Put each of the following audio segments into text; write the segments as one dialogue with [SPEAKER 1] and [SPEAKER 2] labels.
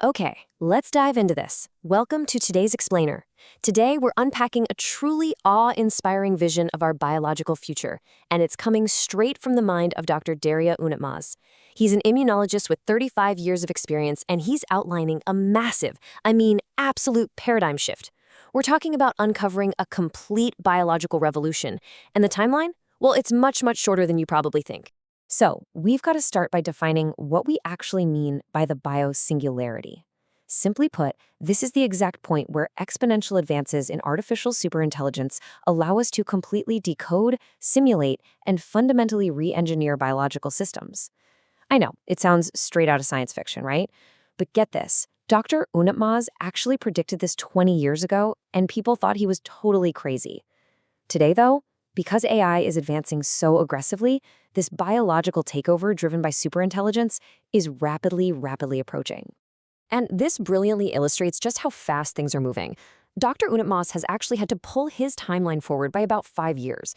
[SPEAKER 1] Okay, let's dive into this. Welcome to today's explainer. Today, we're unpacking a truly awe-inspiring vision of our biological future, and it's coming straight from the mind of Dr. Derya Unutmaz. He's an immunologist with 35 years of experience, and he's outlining a massive, absolute paradigm shift. We're talking about uncovering a complete biological revolution, and the timeline? Well, it's much, much shorter than you probably think. So, we've got to start by defining what we actually mean by the bio-singularity. Simply put, this is the exact point where exponential advances in artificial superintelligence allow us to completely decode, simulate, and fundamentally re-engineer biological systems. I know, it sounds straight out of science fiction, right? But get this, Dr. Unutmaz actually predicted this 20 years ago, and people thought he was totally crazy. Today, though, because AI is advancing so aggressively, this biological takeover driven by superintelligence is rapidly approaching. And this brilliantly illustrates just how fast things are moving. Dr. Unutmaz has actually had to pull his timeline forward by about 5 years.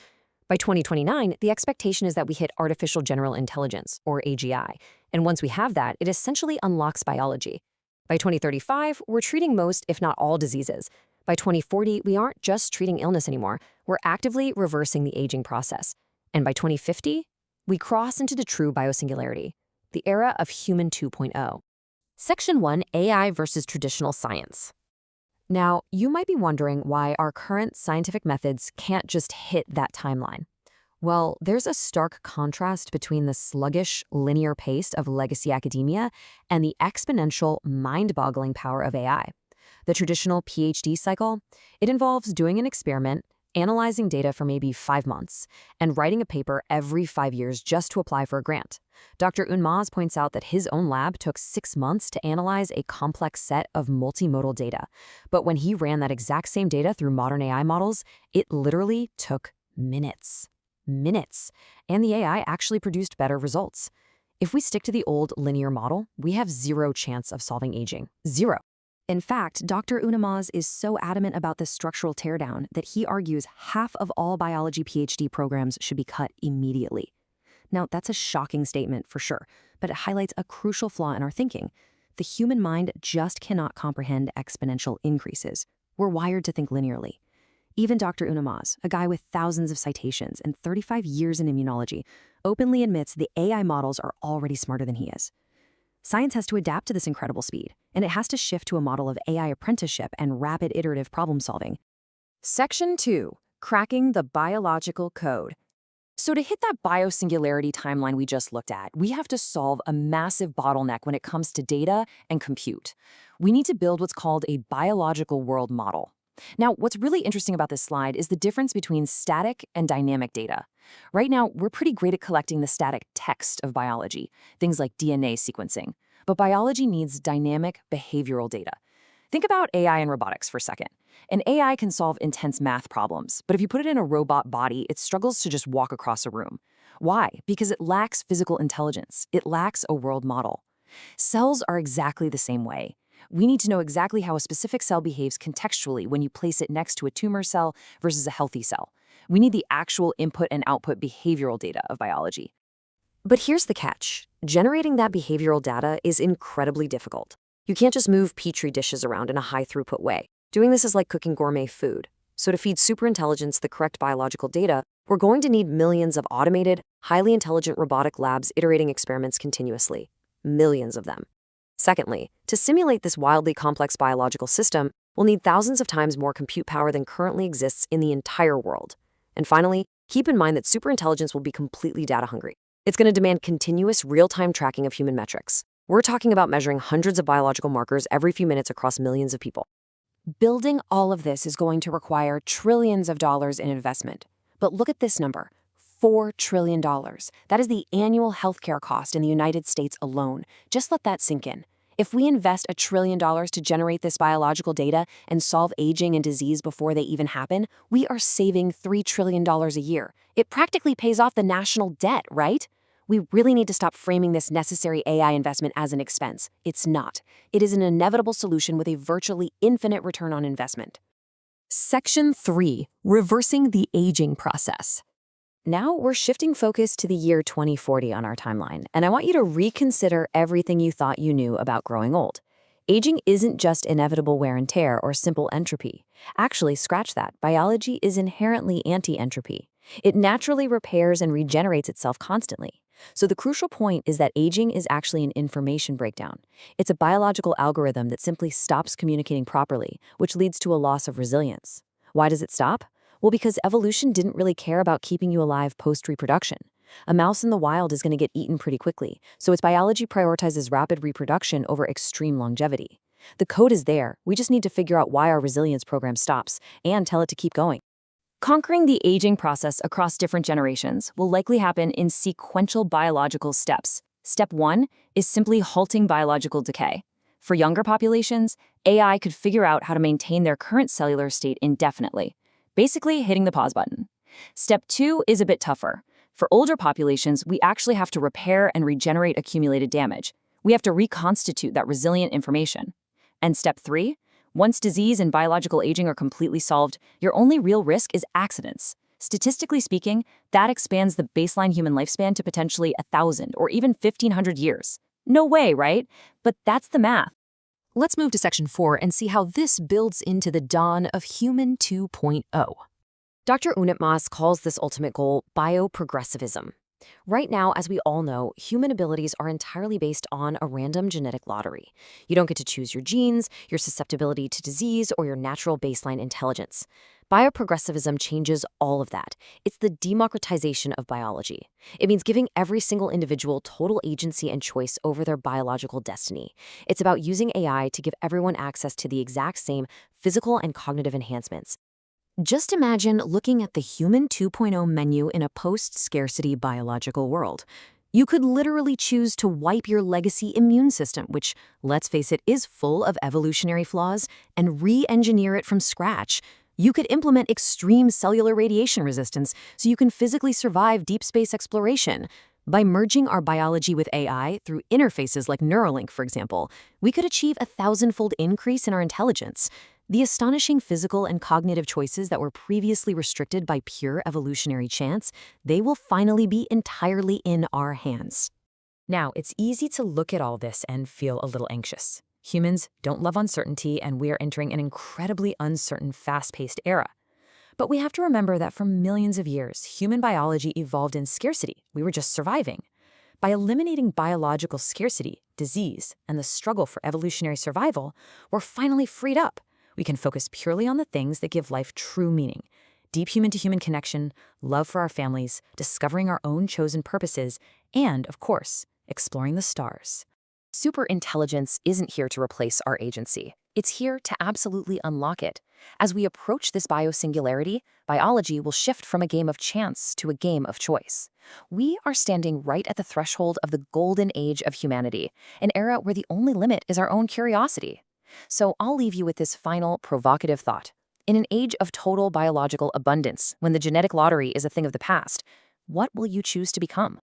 [SPEAKER 1] By 2029, the expectation is that we hit artificial general intelligence, or AGI. And once we have that, it essentially unlocks biology. By 2035, we're treating most, if not all, diseases. By 2040, we aren't just treating illness anymore, we're actively reversing the aging process. And by 2050, we cross into the true biosingularity, the era of Human 2.0. Section 1, AI versus traditional science. Now, you might be wondering why our current scientific methods can't just hit that timeline. Well, there's a stark contrast between the sluggish, linear pace of legacy academia and the exponential, mind-boggling power of AI. The traditional PhD cycle, it involves doing an experiment, analyzing data for maybe 5 months, and writing a paper every 5 years just to apply for a grant. Dr. Unutmaz points out that his own lab took 6 months to analyze a complex set of multimodal data. But when he ran that exact same data through modern AI models, it literally took minutes. Minutes. And the AI actually produced better results. If we stick to the old linear model, we have zero chance of solving aging. Zero. In fact, Dr. Unutmaz is so adamant about this structural teardown that he argues half of all biology PhD programs should be cut immediately. Now, that's a shocking statement for sure, but it highlights a crucial flaw in our thinking. The human mind just cannot comprehend exponential increases. We're wired to think linearly. Even Dr. Unutmaz, a guy with thousands of citations and 35 years in immunology, openly admits the AI models are already smarter than he is. Science has to adapt to this incredible speed, and it has to shift to a model of AI apprenticeship and rapid iterative problem solving. Section 2, cracking the biological code. So to hit that biosingularity timeline we just looked at, we have to solve a massive bottleneck when it comes to data and compute. We need to build what's called a biological world model. Now, what's really interesting about this slide is the difference between static and dynamic data. Right now, we're pretty great at collecting the static text of biology, things like DNA sequencing. But biology needs dynamic behavioral data. Think about AI and robotics for a second. An AI can solve intense math problems, but if you put it in a robot body, it struggles to just walk across a room. Why? Because it lacks physical intelligence. It lacks a world model. Cells are exactly the same way. We need to know exactly how a specific cell behaves contextually when you place it next to a tumor cell versus a healthy cell. We need the actual input and output behavioral data of biology. But here's the catch. Generating that behavioral data is incredibly difficult. You can't just move petri dishes around in a high-throughput way. Doing this is like cooking gourmet food. So to feed superintelligence the correct biological data, we're going to need millions of automated, highly intelligent robotic labs iterating experiments continuously. Millions of them. Secondly, to simulate this wildly complex biological system, we'll need thousands of times more compute power than currently exists in the entire world. And finally, keep in mind that superintelligence will be completely data hungry. It's going to demand continuous real-time tracking of human metrics. We're talking about measuring hundreds of biological markers every few minutes across millions of people. Building all of this is going to require trillions of dollars in investment. But look at this number, $4 trillion. That is the annual healthcare cost in the United States alone. Just let that sink in. If we invest $1 trillion to generate this biological data and solve aging and disease before they even happen, we are saving $3 trillion a year. It practically pays off the national debt, right? We really need to stop framing this necessary AI investment as an expense. It's not. It is an inevitable solution with a virtually infinite return on investment. Section 3, reversing the aging process. Now we're shifting focus to the year 2040 on our timeline, and I want you to reconsider everything you thought you knew about growing old. Aging isn't just inevitable wear and tear or simple entropy. Actually, scratch that. Biology is inherently anti-entropy. It naturally repairs and regenerates itself constantly. So the crucial point is that aging is actually an information breakdown. It's a biological algorithm that simply stops communicating properly, which leads to a loss of resilience. Why does it stop? Well, because evolution didn't really care about keeping you alive post-reproduction. A mouse in the wild is going to get eaten pretty quickly, so its biology prioritizes rapid reproduction over extreme longevity. The code is there, we just need to figure out why our resilience program stops and tell it to keep going. Conquering the aging process across different generations will likely happen in sequential biological steps. Step 1 is simply halting biological decay. For younger populations, AI could figure out how to maintain their current cellular state indefinitely, basically hitting the pause button. Step 2 is a bit tougher. For older populations, we actually have to repair and regenerate accumulated damage. We have to reconstitute that resilient information. And step 3? Once disease and biological aging are completely solved, your only real risk is accidents. Statistically speaking, that expands the baseline human lifespan to potentially 1,000 or even 1,500 years. No way, right? But that's the math.
[SPEAKER 2] Let's move to section 4 and see how this builds into the dawn of Human 2.0.
[SPEAKER 1] Dr. Unutmaz calls this ultimate goal bioprogressivism. Right now, as we all know, human abilities are entirely based on a random genetic lottery. You don't get to choose your genes, your susceptibility to disease, or your natural baseline intelligence. Bioprogressivism changes all of that. It's the democratization of biology. It means giving every single individual total agency and choice over their biological destiny. It's about using AI to give everyone access to the exact same physical and cognitive enhancements. Just imagine looking at the Human 2.0 menu in a post-scarcity biological world. You could literally choose to wipe your legacy immune system, which, let's face it, is full of evolutionary flaws, and re-engineer it from scratch. You could implement extreme cellular radiation resistance so you can physically survive deep space exploration. By merging our biology with AI through interfaces like Neuralink, for example, we could achieve a 1,000-fold increase in our intelligence. The astonishing physical and cognitive choices that were previously restricted by pure evolutionary chance, they will finally be entirely in our hands. Now, it's easy to look at all this and feel a little anxious. Humans don't love uncertainty, and we are entering an incredibly uncertain, fast-paced era. But we have to remember that for millions of years, human biology evolved in scarcity. We were just surviving. By eliminating biological scarcity, disease, and the struggle for evolutionary survival, we're finally freed up. We can focus purely on the things that give life true meaning. Deep human-to-human connection, love for our families, discovering our own chosen purposes, and, of course, exploring the stars. Superintelligence isn't here to replace our agency. It's here to absolutely unlock it. As we approach this bio-singularity, biology will shift from a game of chance to a game of choice. We are standing right at the threshold of the golden age of humanity, an era where the only limit is our own curiosity. So I'll leave you with this final provocative thought. In an age of total biological abundance, when the genetic lottery is a thing of the past, what will you choose to become?